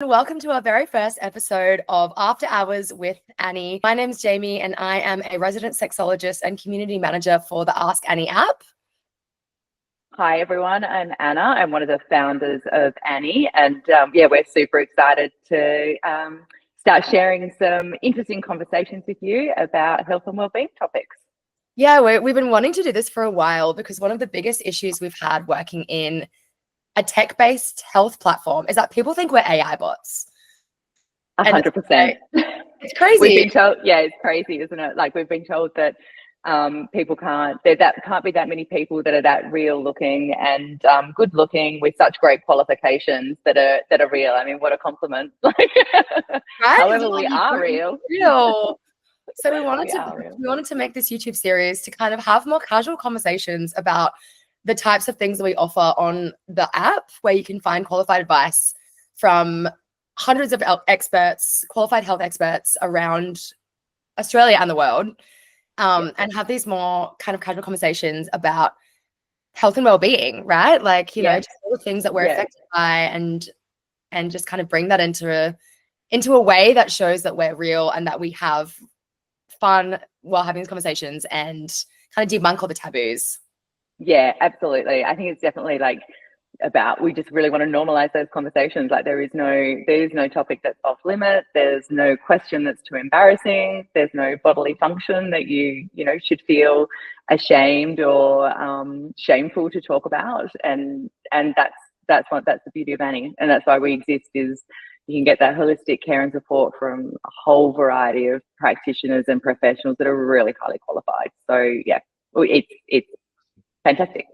Welcome to our very first episode of After Hours with Annie. My name's Jamie and I am a resident sexologist and community manager for the Ask Annie app. Hi everyone, I'm Anna. I'm one of the founders of Annie, and we're super excited to start sharing some interesting conversations with you about health and wellbeing topics. Yeah, we've been wanting to do this for a while because one of the biggest issues we've had working in a tech-based health platform is that people think we're AI bots. 100%. It's crazy. We've been told, it's crazy, isn't it? Like we've been told that people can't be that many people that are that real looking and good looking with such great qualifications that are real. I mean, what a compliment. Right? However, we are real. So we wanted to make this YouTube series to kind of have more casual conversations about the types of things that we offer on the app, where you can find qualified advice from hundreds of experts, qualified health experts around Australia and the world, and have these more kind of casual conversations about health and well-being, right? Like, you know, just all the things that we're affected by, and just kind of bring that into a way that shows that we're real and that we have fun while having these conversations and kind of debunk all the taboos. Yeah, absolutely. I think it's definitely like we just really want to normalize those conversations. Like there is no topic that's off limit. There's no question that's too embarrassing. There's no bodily function that you should feel ashamed or shameful to talk about. And that's the beauty of Annie, and that's why we exist. Is you can get that holistic care and support from a whole variety of practitioners and professionals that are really highly qualified. So yeah, it's fantastic.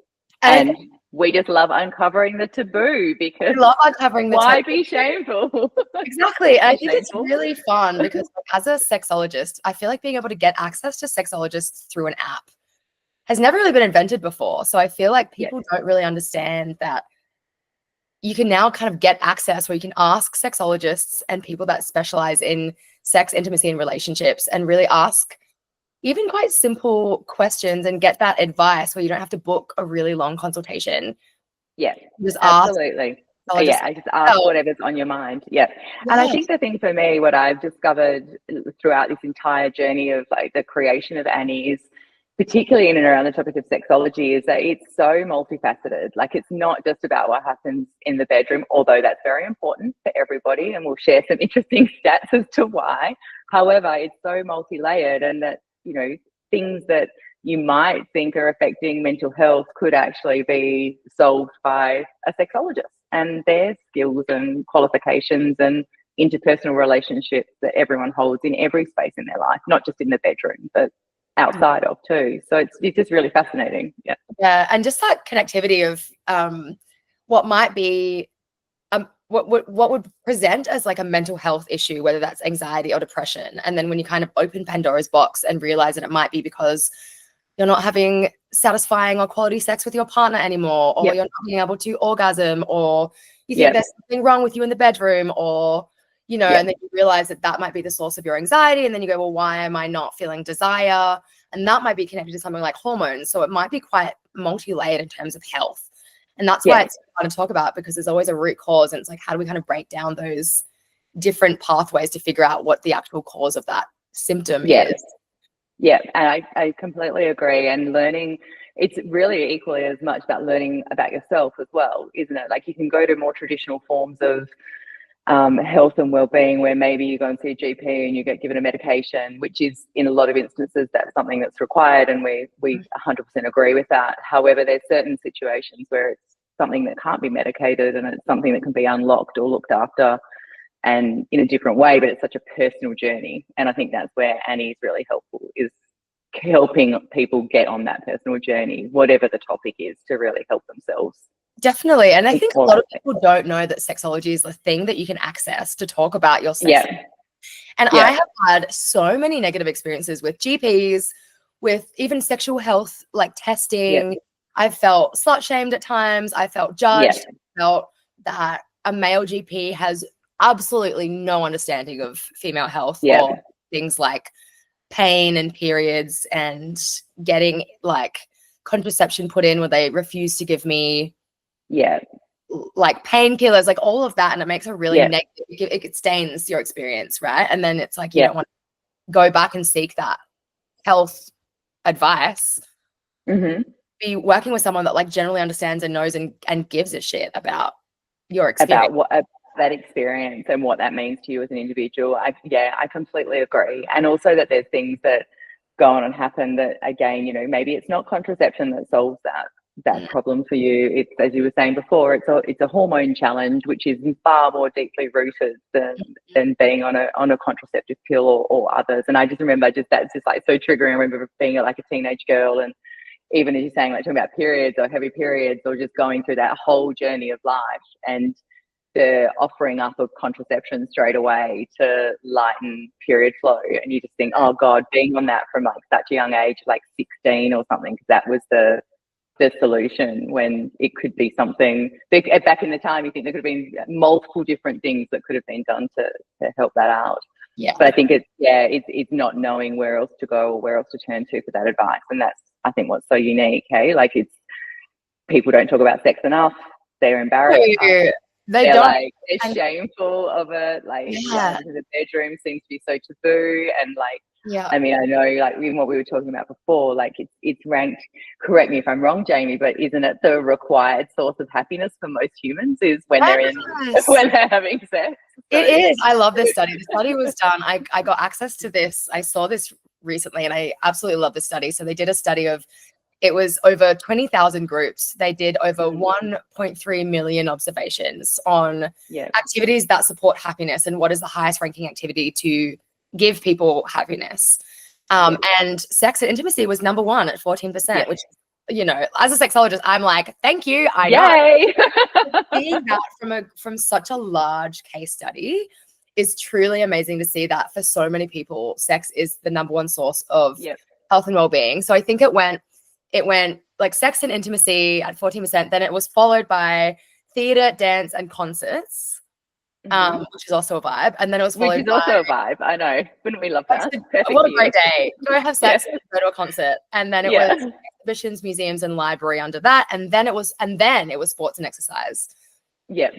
And we just love uncovering the taboo, because why be shameful? Exactly. And I think it's really fun because as a sexologist, I feel like being able to get access to sexologists through an app has never really been invented before. So I feel like people don't really understand that you can now kind of get access where you can ask sexologists and people that specialize in sex, intimacy, and relationships, and really ask even quite simple questions and get that advice where you don't have to book a really long consultation. Yeah, just absolutely. I just ask whatever's on your mind. Yeah. And I think the thing for me, what I've discovered throughout this entire journey of like the creation of Annie is, particularly in and around the topic of sexology, is that it's so multifaceted. Like it's not just about what happens in the bedroom, although that's very important for everybody, and we'll share some interesting stats as to why. However, it's so multi-layered, and that things that you might think are affecting mental health could actually be solved by a sexologist and their skills and qualifications and interpersonal relationships that everyone holds in every space in their life, not just in the bedroom, but outside of too. So it's just really fascinating. Yeah. And just that connectivity of what might be what would present as like a mental health issue, whether that's anxiety or depression. And then when you kind of open Pandora's box and realize that it might be because you're not having satisfying or quality sex with your partner anymore, or you're not being able to orgasm, or you think there's something wrong with you in the bedroom, or, and then you realize that might be the source of your anxiety. And then you go, well, why am I not feeling desire? And that might be connected to something like hormones. So it might be quite multi-layered in terms of health. And that's why it's fun to talk about, because there's always a root cause. And it's like, how do we kind of break down those different pathways to figure out what the actual cause of that symptom is? Yeah, and I completely agree. And learning, it's really equally as much about learning about yourself as well, isn't it? Like you can go to more traditional forms of health and well-being, where maybe you go and see a GP and you get given a medication, which is in a lot of instances that's something that's required, and we 100% agree with that. However, there's certain situations where it's something that can't be medicated, and it's something that can be unlocked or looked after and in a different way, but it's such a personal journey. And I think that's where Annie is really helpful, is helping people get on that personal journey, whatever the topic is, to really help themselves. Definitely. And I think a lot of people don't know that sexology is the thing that you can access to talk about your sex. And I have had so many negative experiences with GPs, with even sexual health, like testing. I felt slut shamed at times. I felt judged. I felt that a male GP has absolutely no understanding of female health or things like pain and periods and getting like contraception put in where they refuse to give me like painkillers, like all of that. And it makes a really yeah. negative, it stains your experience, right? And then it's like, you don't want to go back and seek that health advice. Be working with someone that like generally understands and knows and gives a shit about your experience. About what that experience and what that means to you as an individual. I completely agree. And also that there's things that go on and happen that, again, you know, maybe it's not contraception that solves that problem for you. It's, as you were saying before, it's a hormone challenge, which is far more deeply rooted than being on a contraceptive pill or others. And I just remember that's just like so triggering. I remember being like a teenage girl, and even as you're saying, like talking about periods or heavy periods, or just going through that whole journey of life, and the offering up of contraception straight away to lighten period flow. And you just think, oh God, being on that from like such a young age, like 16 or something, because that was the solution, when it could be something back in the time, you think there could have been multiple different things that could have been done to help that out. But I think it's not knowing where else to go or where else to turn to for that advice. And that's, I think, what's so unique. Hey, like, it's, people don't talk about sex enough. They're embarrassed. They're shameful of it. Like, the bedroom seems to be so taboo. And like, I mean, I know, like, even what we were talking about before, like it's ranked, correct me if I'm wrong, Jamie, but isn't it the required source of happiness for most humans is when when they're having sex? So. It is. I love this study. The study was done. I got access to this. I saw this recently, and I absolutely love this study. So they did a study of, it was over 20,000 groups. They did over 1.3 million observations on activities that support happiness and what is the highest ranking activity to give people happiness. And sex and intimacy was number one at 14%, which, you know, as a sexologist, I'm like, thank you. I know. Seeing that from such a large case study is truly amazing to see that for so many people, sex is the number one source of health and well-being. So I think it went like sex and intimacy at 14%. Then it was followed by theater, dance, and concerts, which is also a vibe. And then it was followed which is also a vibe. I know. Wouldn't we love that? What a great day. Go have sex, go to a concert. And then it was exhibitions, museums, and library under that. And then it was sports and exercise. Yeah.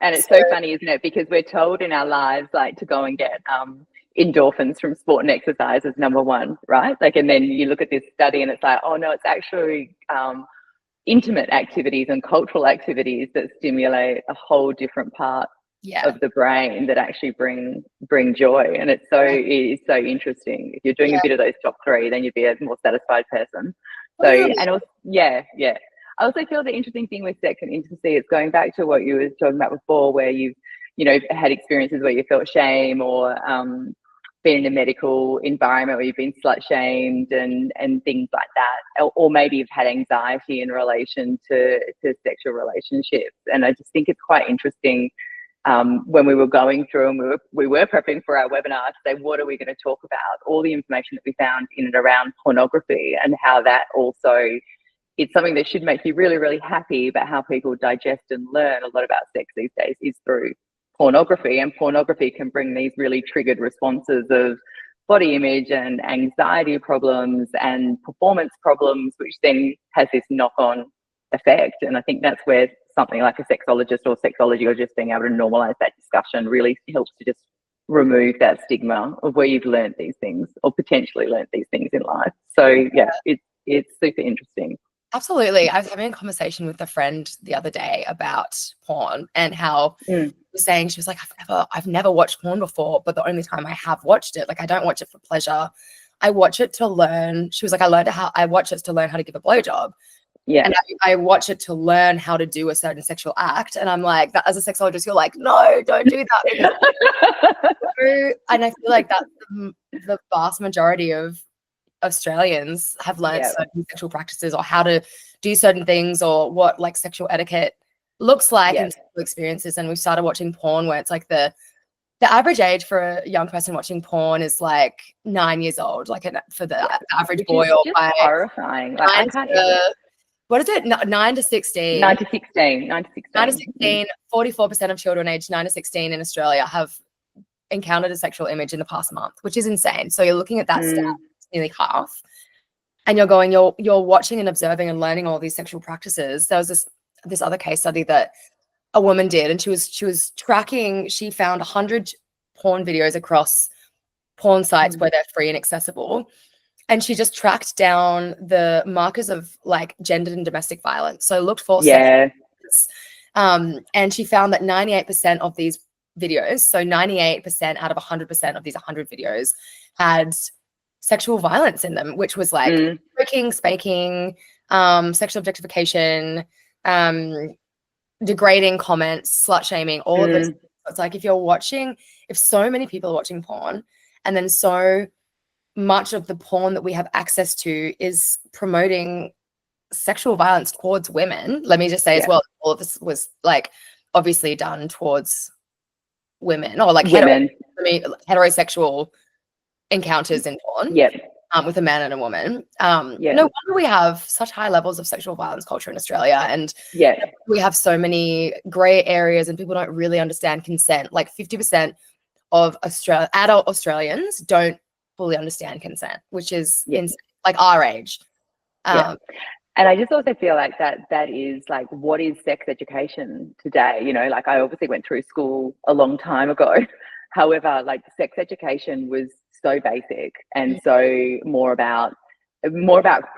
And it's so funny, isn't it? Because we're told in our lives, like, to go and get endorphins from sport and exercise is number one, right? Like, and then you look at this study and it's like, oh no, it's actually intimate activities and cultural activities that stimulate a whole different part of the brain that actually bring joy. And it is so interesting. If you're doing a bit of those top three, then you'd be a more satisfied person. So and also, I also feel the interesting thing with sex and intimacy is going back to what you were talking about before, where you've, you know, had experiences where you felt shame, or been in a medical environment where you've been slut shamed and things like that, or maybe you've had anxiety in relation to sexual relationships. And I just think it's quite interesting when we were going through and we were prepping for our webinar to say, what are we going to talk about? All the information that we found in and around pornography, and how that also, it's something that should make you really, really happy, but how people digest and learn a lot about sex these days is through pornography. And pornography can bring these really triggered responses of body image and anxiety problems and performance problems, which then has this knock-on effect. And I think that's where something like a sexologist or sexology, or just being able to normalize that discussion, really helps to just remove that stigma of where you've learned these things or potentially learned these things in life. So it's super interesting. Absolutely. I was having a conversation with a friend the other day about porn, and how she was saying, she was like, I've never watched porn before, but the only time I have watched it, like, I don't watch it for pleasure. I watch it to learn. She was like, I watch it to learn how to give a blowjob. Yeah. And I watch it to learn how to do a certain sexual act. And I'm like, that, as a sexologist, you're like, no, don't do that. And I feel like that's the vast majority of Australians have learned certain sexual practices, or how to do certain things, or what like sexual etiquette looks like in sexual experiences. And we've started watching porn where it's like the average age for a young person watching porn is like 9 years old, like for the average boy, or by horrifying. Like, I can't what is it? 9 to 16. 9 to 16. 9 to 16. 44% of children aged 9 to 16 in Australia have encountered a sexual image in the past month, which is insane. So you're looking at that stat, nearly half, and you're watching and observing and learning all these sexual practices. There was this other case study that a woman did, and she was tracking. She found 100 porn videos across porn sites where they're free and accessible, and she just tracked down the markers of like gendered and domestic violence. So looked for sex, and she found that 98% of these videos, so 98% out of 100% of these 100 videos, had sexual violence in them, which was like choking, spanking, sexual objectification, degrading comments, slut shaming, all of this. It's like if so many people are watching porn, and then so much of the porn that we have access to is promoting sexual violence towards women. Let me just say as well, all of this was like obviously done towards women, or like heterosexual encounters in porn. With a man and a woman. No wonder we have such high levels of sexual violence culture in Australia, and we have so many grey areas, and people don't really understand consent. Like 50% of adult Australians don't fully understand consent, which is like our age. And I just also feel like that is like, what is sex education today? You know, like I obviously went through school a long time ago. However, like sex education was so basic and so more about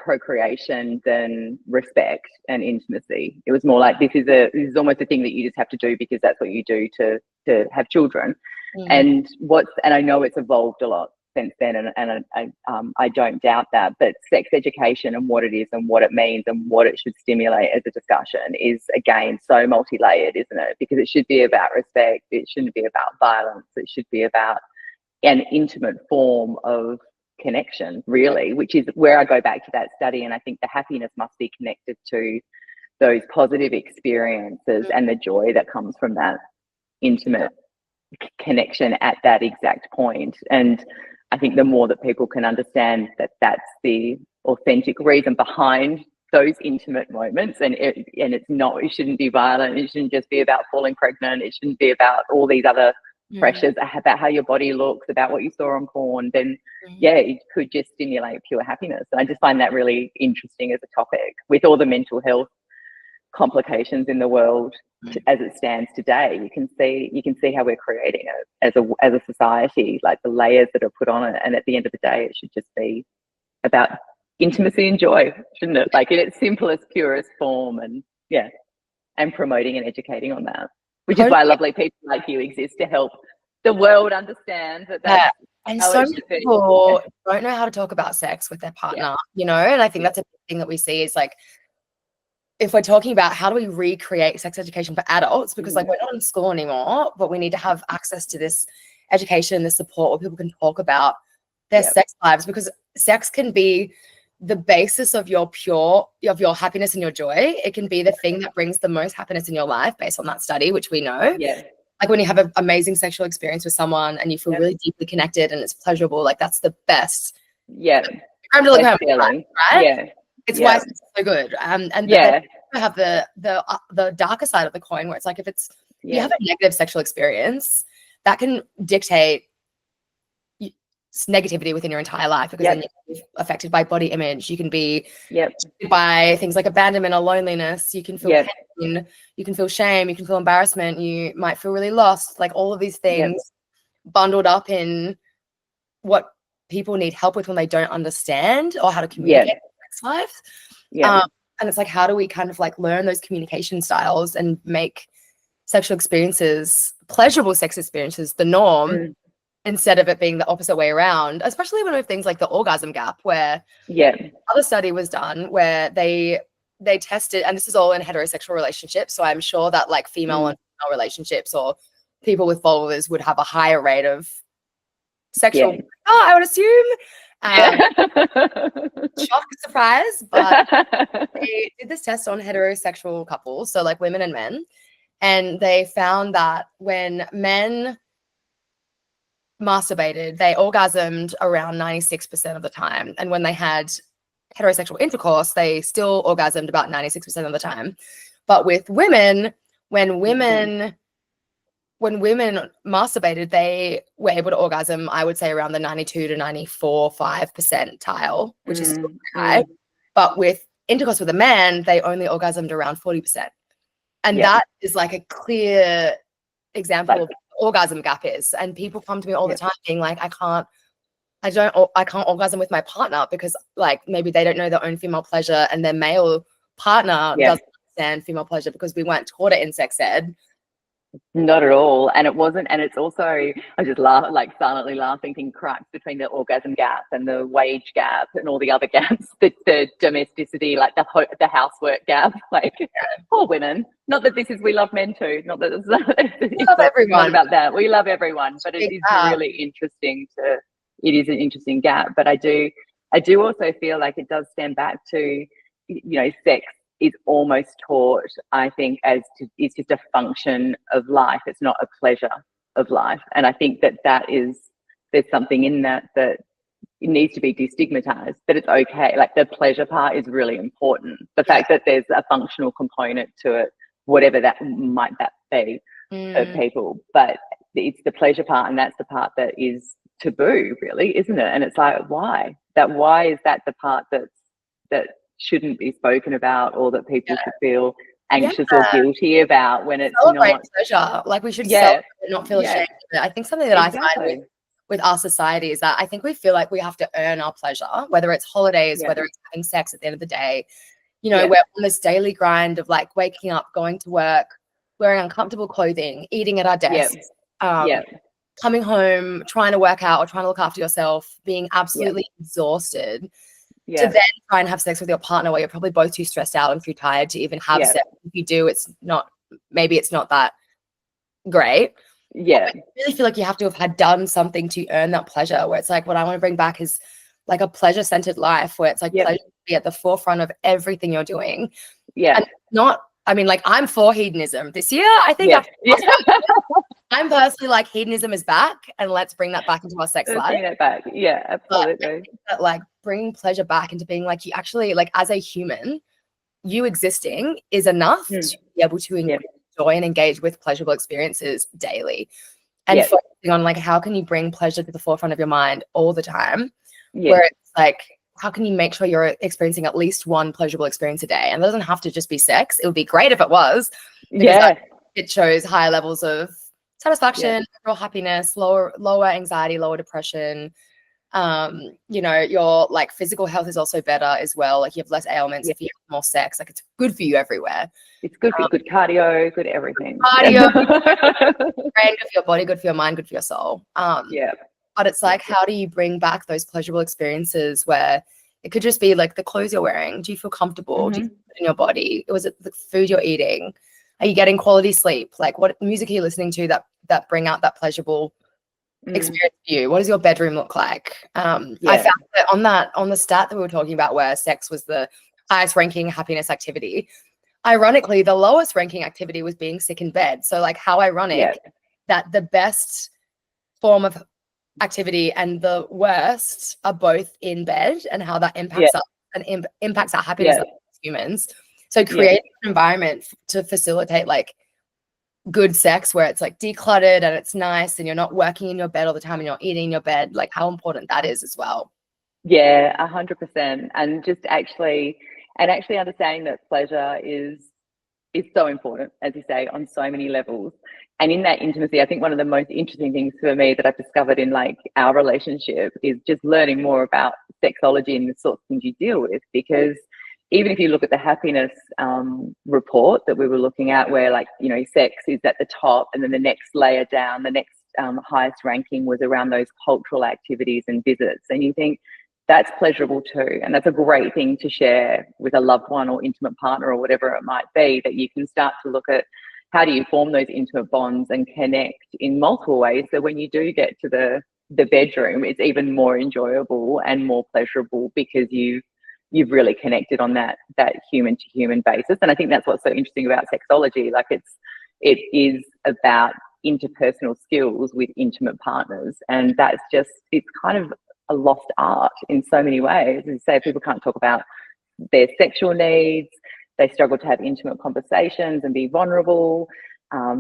procreation than respect and intimacy. It was more like this is almost a thing that you just have to do because that's what you do to have children. And I know it's evolved a lot since then, and I don't doubt that. But sex education and what it is and what it means and what it should stimulate as a discussion is, again, so multi-layered, isn't it? Because it should be about respect. It shouldn't be about violence. It should be about an intimate form of connection, really, which is where I go back to that study. And I think the happiness must be connected to those positive experiences and the joy that comes from that intimate connection at that exact point. And I think the more that people can understand that that's the authentic reason behind those intimate moments, and it shouldn't be violent, it shouldn't just be about falling pregnant, it shouldn't be about all these other pressures about how your body looks, about what you saw on porn, then it could just stimulate pure happiness. And I just find that really interesting as a topic, with all the mental health complications in the world as it stands today. You can see how we're creating it as a society, like the layers that are put on it. And at the end of the day, it should just be about intimacy and joy, shouldn't it? Like in its simplest, purest form, and promoting and educating on that. Which is why lovely people like you exist, to help the world understand that. And so many people don't know how to talk about sex with their partner, you know, and I think that's a big thing that we see is like, if we're talking about how do we recreate sex education for adults, because like we're not in school anymore, but we need to have access to this education and this support where people can talk about their sex lives, because sex can be the basis of your happiness and your joy. It can be the thing that brings the most happiness in your life based on that study, which we know. Like when you have an amazing sexual experience with someone and you feel really deeply connected and it's pleasurable, like that's the best. I'm to look at feeling, right? It's why it's so good. And then you have the darker side of the coin, where it's like if you have a negative sexual experience, that can dictate negativity within your entire life, because then you're affected by body image. You can be by things like abandonment or loneliness. You can feel pain, you can feel shame, you can feel embarrassment, you might feel really lost. Like all of these things bundled up in what people need help with when they don't understand or how to communicate in sex life. And it's like, how do we kind of like learn those communication styles and make sexual experiences, pleasurable sex experiences, the norm, instead of it being the opposite way around, especially when we have things like the orgasm gap, where other study was done where they tested, and this is all in heterosexual relationships, so I'm sure that like female and female relationships or people with vulvas would have a higher rate of sexual I would assume shock, surprise, but they did this test on heterosexual couples, so like women and men, and they found that when men masturbated, they orgasmed around 96% of the time, and when they had heterosexual intercourse, they still orgasmed about 96% of the time. But with women, when women masturbated, they were able to orgasm, I would say, around the 92 to 94, 5 percentile, which is still high. But with intercourse with a man, they only orgasmed around 40%. And that is like a clear example of what orgasm gap is. And people come to me all the time being like, I can't orgasm with my partner because like maybe they don't know their own female pleasure and their male partner doesn't understand female pleasure because we weren't taught it in sex ed. Not at all. And it wasn't, and it's also, I just laugh, like silently laughing, thinking cracks between the orgasm gap and the wage gap and all the other gaps, the domesticity, like the housework gap, like poor women. Not that this is, we love men too, not that it's love everyone. Not about that. We love everyone, but it is really interesting it is an interesting gap. But I do also feel like it does stand back to, sex is almost taught, I think, it's just a function of life. It's not a pleasure of life. And I think there's something in that it needs to be destigmatized, that it's okay. Like the pleasure part is really important. The fact that there's a functional component to it, whatever that might be for people, but it's the pleasure part, and that's the part that is taboo, really, isn't it? And it's like, why is that the part that shouldn't be spoken about, or that people should feel anxious or guilty about when it's celebrate not pleasure? Like we should celebrate and not feel ashamed of it. I think something that I find with our society is that I think we feel like we have to earn our pleasure, whether it's holidays, whether it's having sex at the end of the day. We're on this daily grind of like waking up, going to work, wearing uncomfortable clothing, eating at our desks, coming home, trying to work out or trying to look after yourself, being absolutely exhausted. To then try and have sex with your partner where you're probably both too stressed out and too tired to even have sex. If you do, it's not that great. I really feel like you have to have done something to earn that pleasure, where it's like what I want to bring back is like a pleasure-centered life where it's like pleasure to be at the forefront of everything you're doing. And I'm for hedonism this year. I think I'm personally like hedonism is back, and let's bring that back into our sex life. Bring it back. Yeah, absolutely. But like bringing pleasure back into being like, you actually, like as a human, you existing is enough to be able to enjoy and engage with pleasurable experiences daily. And focusing on like, how can you bring pleasure to the forefront of your mind all the time? Where it's like, how can you make sure you're experiencing at least one pleasurable experience a day? And it doesn't have to just be sex. It would be great if it was. It shows higher levels of satisfaction, overall happiness, lower anxiety, lower depression. Your like physical health is also better as well. Like you have less ailments if you have more sex. Like it's good for you everywhere. It's good for good cardio, good everything. Cardio, good for your body, good for your mind, good for your soul. But it's like, how do you bring back those pleasurable experiences where it could just be like the clothes you're wearing? Do you feel comfortable? Do you feel good in your body? Was it the food you're eating? Are you getting quality sleep? Like what music are you listening to that bring out that pleasurable experience for you? What does your bedroom look like? I found that on the stat that we were talking about where sex was the highest ranking happiness activity, ironically the lowest ranking activity was being sick in bed. So like how ironic that the best form of activity and the worst are both in bed, and how that impacts us and impacts our happiness as humans. So create an environment to facilitate like good sex where it's like decluttered and it's nice and you're not working in your bed all the time and you're eating in your bed, like how important that is as well. 100%. And just actually understanding that pleasure is so important, as you say, on so many levels. And in that intimacy, I think one of the most interesting things for me that I've discovered in like our relationship is just learning more about sexology and the sorts of things you deal with. Because even if you look at the happiness report that we were looking at, where like, sex is at the top, and then the next layer down, the next highest ranking was around those cultural activities and visits. And you think that's pleasurable too. And that's a great thing to share with a loved one or intimate partner or whatever it might be, that you can start to look at how do you form those intimate bonds and connect in multiple ways. So when you do get to the bedroom, it's even more enjoyable and more pleasurable because you've really connected on that human to human basis. And I think that's what's so interesting about sexology. Like it is about interpersonal skills with intimate partners, and it's kind of a lost art in so many ways. As you say, people can't talk about their sexual needs. They struggle to have intimate conversations and be vulnerable.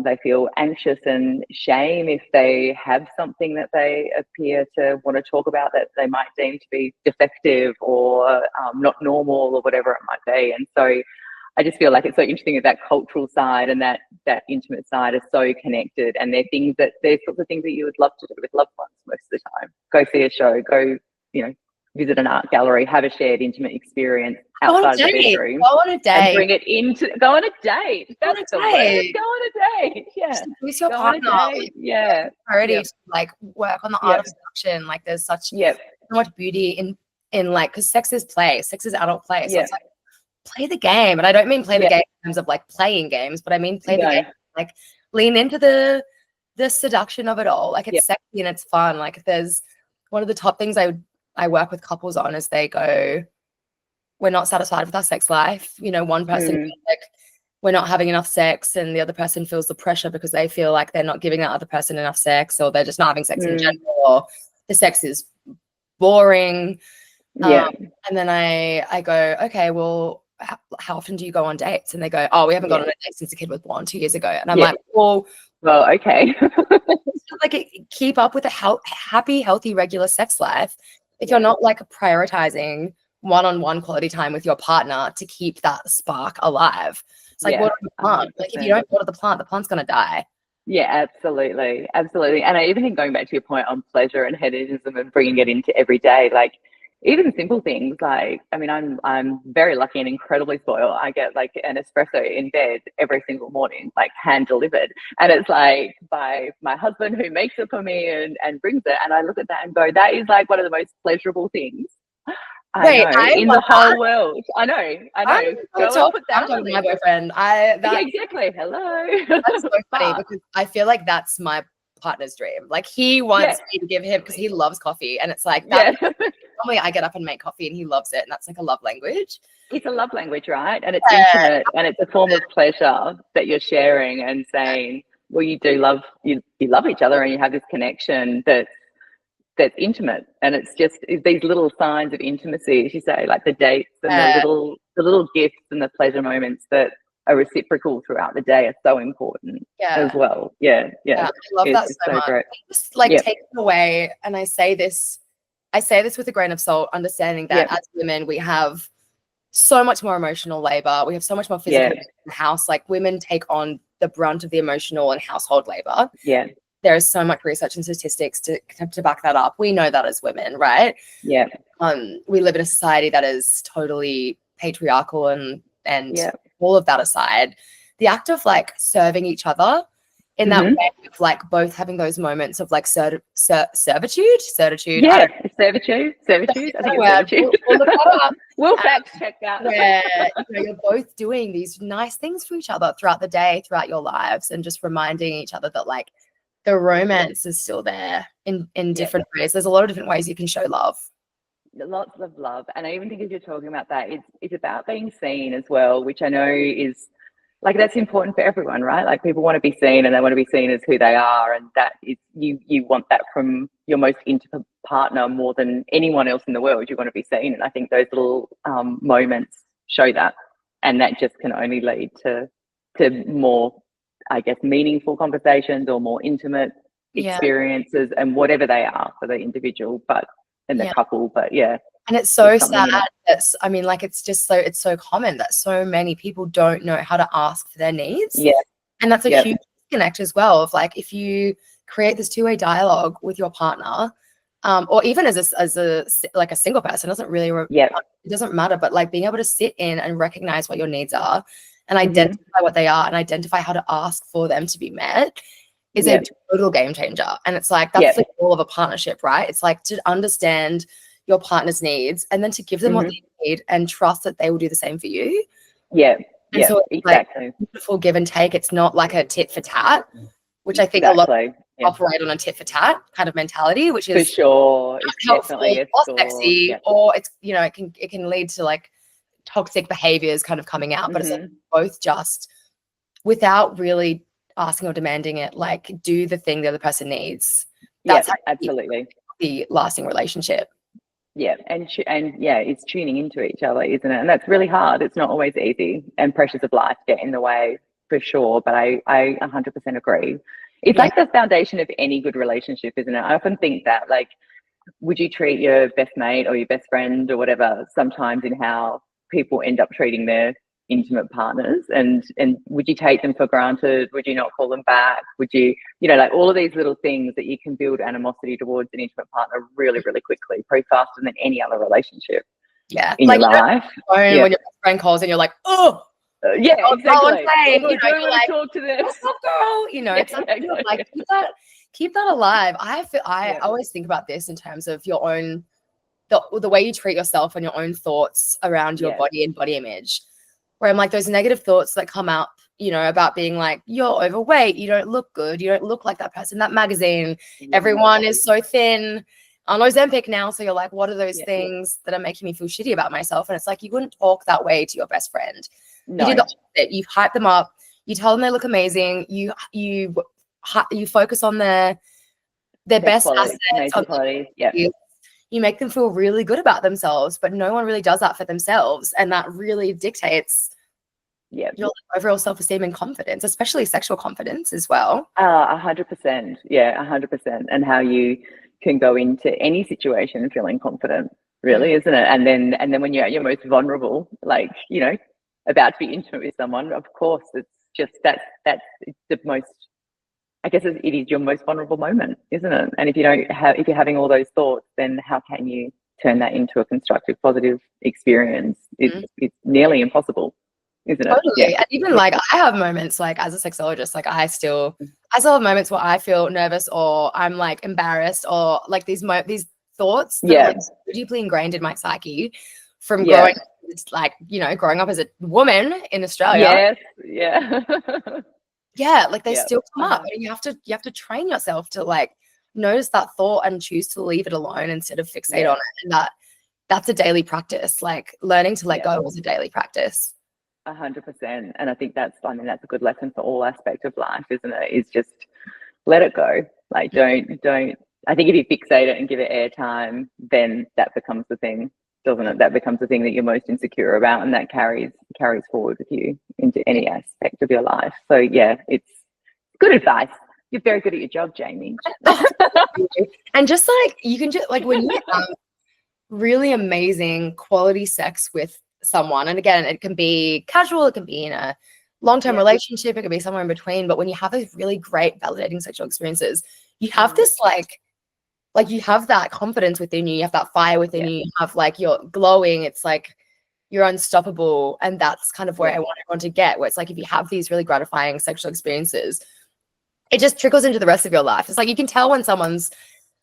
They feel anxious and shame if they have something that they appear to want to talk about that they might deem to be defective or not normal or whatever it might be. And so I just feel like it's so interesting that cultural side and that intimate side are so connected, and they're sorts of things that you would love to do with loved ones most of the time. Go see a show, go, visit an art gallery, have a shared intimate experience outside of the bedroom. Go on a date. And bring it into, go on a date. That's the word. Go on a date. Yeah. With your partner. Yeah. Priority to like work on the art of seduction. Like there's so much beauty in like, because sex is play. Sex is adult play. So it's like, play the game. And I don't mean play the game in terms of like playing games, but I mean play the game. Like lean into the seduction of it all. Like it's sexy and it's fun. Like there's one of the top things I work with couples on is they go, we're not satisfied with our sex life. One person feels like we're not having enough sex, and the other person feels the pressure because they feel like they're not giving that other person enough sex, or they're just not having sex in general, or the sex is boring. And then I go, okay, well, how often do you go on dates? And they go, oh, we haven't gone on a date since the kid was born 2 years ago. And I'm like, well, okay. like keep up with a happy, healthy, regular sex life. If you're not like prioritizing one-on-one quality time with your partner to keep that spark alive. It's like water the plant. Like if you don't water the plant's going to die. Yeah, absolutely. Absolutely. And I even think, going back to your point on pleasure and hedonism and bringing it into every day, like even simple things like, I mean, I'm very lucky and incredibly spoiled. I get like an espresso in bed every single morning, like hand delivered. And it's like by my husband, who makes it for me and brings it. And I look at that and go, that is like one of the most pleasurable things in the whole world. I know. Go and put that on my boyfriend. Exactly. Hello. That's so funny because I feel like that's my partner's dream. Like he wants me to give him, because he loves coffee, and it's like that. Normally I get up and make coffee and he loves it, and that's like a love language. It's a love language, right? And it's intimate, and it's a form of pleasure that you're sharing and saying, well, you do love you love each other, and you have this connection that's intimate. And it's just these little signs of intimacy, as you say, like the dates and the little gifts and the pleasure moments that are reciprocal throughout the day are so important as well. I love that so much. Great. Just like take it away, and I say this with a grain of salt, understanding that as women we have so much more emotional labor, we have so much more physical in the house. Like women take on the brunt of the emotional and household labor. There is so much research and statistics to back that up. We know that as women, right? We live in a society that is totally patriarchal, and all of that aside, the act of like serving each other in that way of like both having those moments of like servitude. Servitude. I think it's servitude. We'll fact check that. Where you're both doing these nice things for each other throughout the day, throughout your lives, and just reminding each other that like the romance is still there in different ways. There's a lot of different ways you can show love. Lots of love. And I even think, as you're talking about that, it's about being seen as well, which I know is like, that's important for everyone, right? Like people want to be seen, and they want to be seen as who they are, and that is you want that from your most intimate partner more than anyone else in the world. You want to be seen, and I think those little moments show that, and that just can only lead to more, I guess, meaningful conversations or more intimate experiences, and whatever they are for the individual and the couple. But and it's so sad. I mean, like it's so common that so many people don't know how to ask for their needs. And that's a huge disconnect as well, of like, if you create this two-way dialogue with your partner, or even as a like a single person, doesn't really it doesn't matter, but like being able to sit in and recognize what your needs are and identify what they are, and identify how to ask for them to be met is a total game changer. And it's like, that's the goal of a partnership, right? It's like to understand your partner's needs, and then to give them what they need, and trust that they will do the same for you. And so it's exactly like beautiful give and take. It's not like a tit for tat, which I think a lot of people operate on a tit for tat kind of mentality, which is for sure it's definitely or sexy, or it's it can lead to like toxic behaviors kind of coming out. But it's like both just, without really asking or demanding it, like do the thing the other person needs. That's absolutely the lasting relationship. And it's tuning into each other, isn't it? And that's really hard. It's not always easy, and pressures of life get in the way for sure. But I 100% agree. It's like the foundation of any good relationship, isn't it? I often think that, like, would you treat your best mate or your best friend or whatever sometimes in how people end up treating their intimate partners, and would you take them for granted? Would you not call them back? Would you, like all of these little things that you can build animosity towards an intimate partner really, really quickly, probably faster than any other relationship in your life. When your best friend calls and you're like, oh, yeah, exactly. You're like, talk to them. What's up, girl? It's like keep that alive. I always think about this in terms of your own, the way you treat yourself and your own thoughts around your body and body image. Where I'm like, those negative thoughts that come up, about being like, you're overweight, you don't look good, you don't look like that person, that magazine, everyone is so thin. On Ozempic now, so you're like, what are those things that are making me feel shitty about myself? And it's like, you wouldn't talk that way to your best friend. No. You do the opposite. You hype them up. You tell them they look amazing. You focus on their best assets. You make them feel really good about themselves, but no one really does that for themselves, and that really dictates your overall self-esteem and confidence, especially sexual confidence as well. 100%. Yeah, 100%. And how you can go into any situation feeling confident, really, isn't it? And then when you're at your most vulnerable, like, about to be intimate with someone, of course, it's just that's the most, I guess it is your most vulnerable moment, isn't it? And if you're having all those thoughts, then how can you turn that into a constructive, positive experience? It's nearly impossible, isn't it? Totally. Yeah. And even like I have moments like as a sexologist, like I still have moments where I feel nervous or I'm like embarrassed or like these thoughts that are like deeply ingrained in my psyche from growing up as a woman in Australia. Yes. Yeah, like they still come up, and you have to train yourself to like notice that thought and choose to leave it alone instead of fixate on it. And that's a daily practice. Like learning to let go is a daily practice. 100%. And I think that's a good lesson for all aspects of life, isn't it? Is just let it go. Like don't. I think if you fixate it and give it airtime, then that becomes the thing, doesn't it? That becomes the thing that you're most insecure about, and that carries forward with you into any aspect of your life. So yeah, it's good advice. You're very good at your job, Jamie. And just like you can just like when you have really amazing quality sex with someone, and again, it can be casual, it can be in a long-term relationship, it can be somewhere in between, but when you have those really great validating sexual experiences, you have this like you have that confidence within you, you have that fire within you, you have like you're glowing, it's like you're unstoppable. And that's kind of where I want everyone to get, where it's like if you have these really gratifying sexual experiences, it just trickles into the rest of your life. It's like you can tell when someone's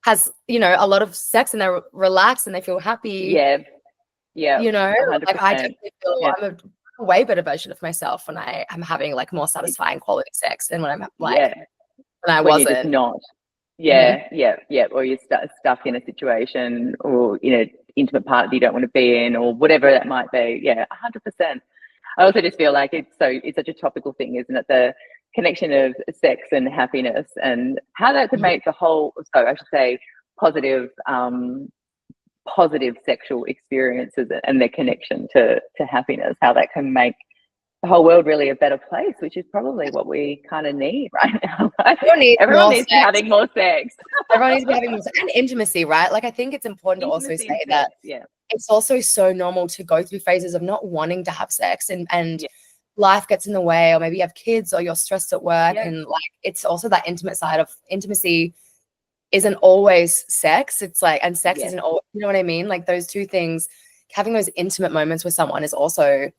has a lot of sex and they're relaxed and they feel happy. Yeah 100%. Like I definitely feel I'm a way better version of myself when I am having like more satisfying quality sex than when I'm like when I wasn't. You're just not. Or you're stuck in a situation or in an intimate part that you don't want to be in, or whatever that might be. 100%. I also just feel like it's such a topical thing, isn't it? The connection of sex and happiness, and how that could make positive sexual experiences and their connection to happiness, how that can make the whole world really a better place, which is probably what we kind of need right now. Right? Everyone needs to be having more sex. Everyone needs to be having more sex and intimacy, right? Like I think it's important to also say that it's also so normal to go through phases of not wanting to have sex and life gets in the way, or maybe you have kids or you're stressed at work, and like it's also that intimate side of intimacy isn't always sex. It's like, and sex isn't always, you know what I mean? Like those two things, having those intimate moments with someone is also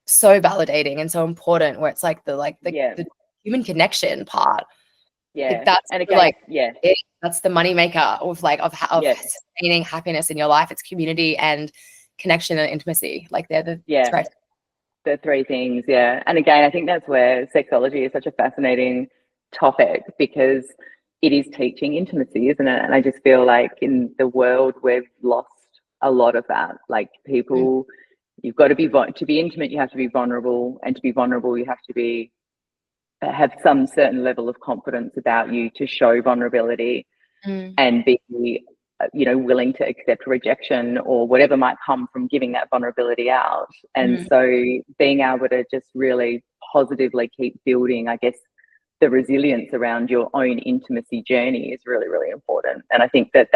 so validating and so important, where it's like the human connection part. That's and again, like that's the money maker of sustaining happiness in your life. It's community and connection and intimacy. Like they're the three things. And again, I think that's where sexology is such a fascinating topic, because it is teaching intimacy, isn't it? And I just feel like in the world we've lost a lot of that. Like people, you've got to be intimate, you have to be vulnerable, and to be vulnerable, you have to have some certain level of confidence about you to show vulnerability and be willing to accept rejection or whatever might come from giving that vulnerability out. And so being able to just really positively keep building, I guess, the resilience around your own intimacy journey is really, really important. And I think that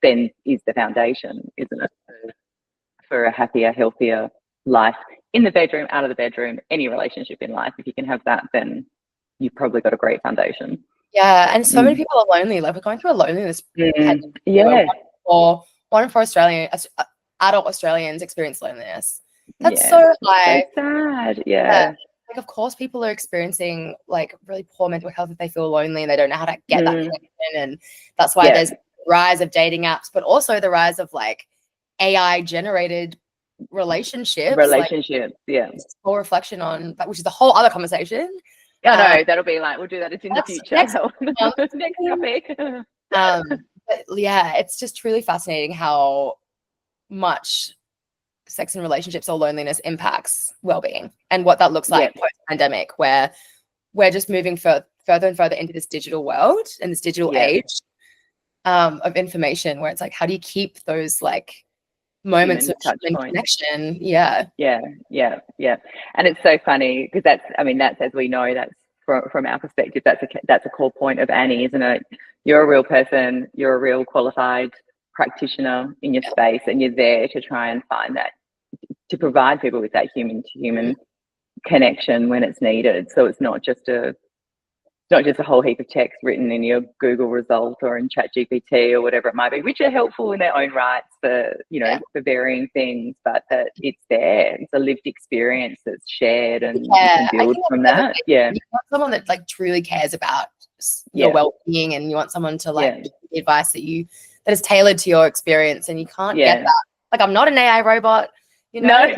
then is the foundation, isn't it, for a happier, healthier life in the bedroom, out of the bedroom, any relationship in life. If you can have that, then you've probably got a great foundation. Yeah, and so many people are lonely. Like, we're going through a loneliness pandemic. Yeah. One in four adult Australians experience loneliness. That's so high. So sad. Yeah. Like, of course, people are experiencing like really poor mental health if they feel lonely and they don't know how to get that connection. And that's why there's the rise of dating apps, but also the rise of like AI generated relationships. It's full reflection on that, which is the whole other conversation. Yeah, no, that'll be like, we'll do that. It's in the future. Next topic. But yeah, it's just truly fascinating how much sex and relationships or loneliness impacts well-being and what that looks like post-pandemic, where we're just moving further and further into this digital world and this digital age of information, where it's like, how do you keep those like moments of connection? Yeah. And it's so funny because that's, as we know, that's from our perspective, that's a core point of Annie, isn't it? You're a real person, you're a real qualified practitioner in your space, and you're there to try and find that, to provide people with that human to human connection when it's needed. So it's not just a whole heap of text written in your Google result or in ChatGPT or whatever it might be, which are helpful in their own rights for, for varying things, but that it's there. It's a lived experience that's shared, and you can build from that. You want someone that like truly cares about your well-being, and you want someone to like give you advice that is tailored to your experience, and you can't get that. Like, I'm not an AI robot, No.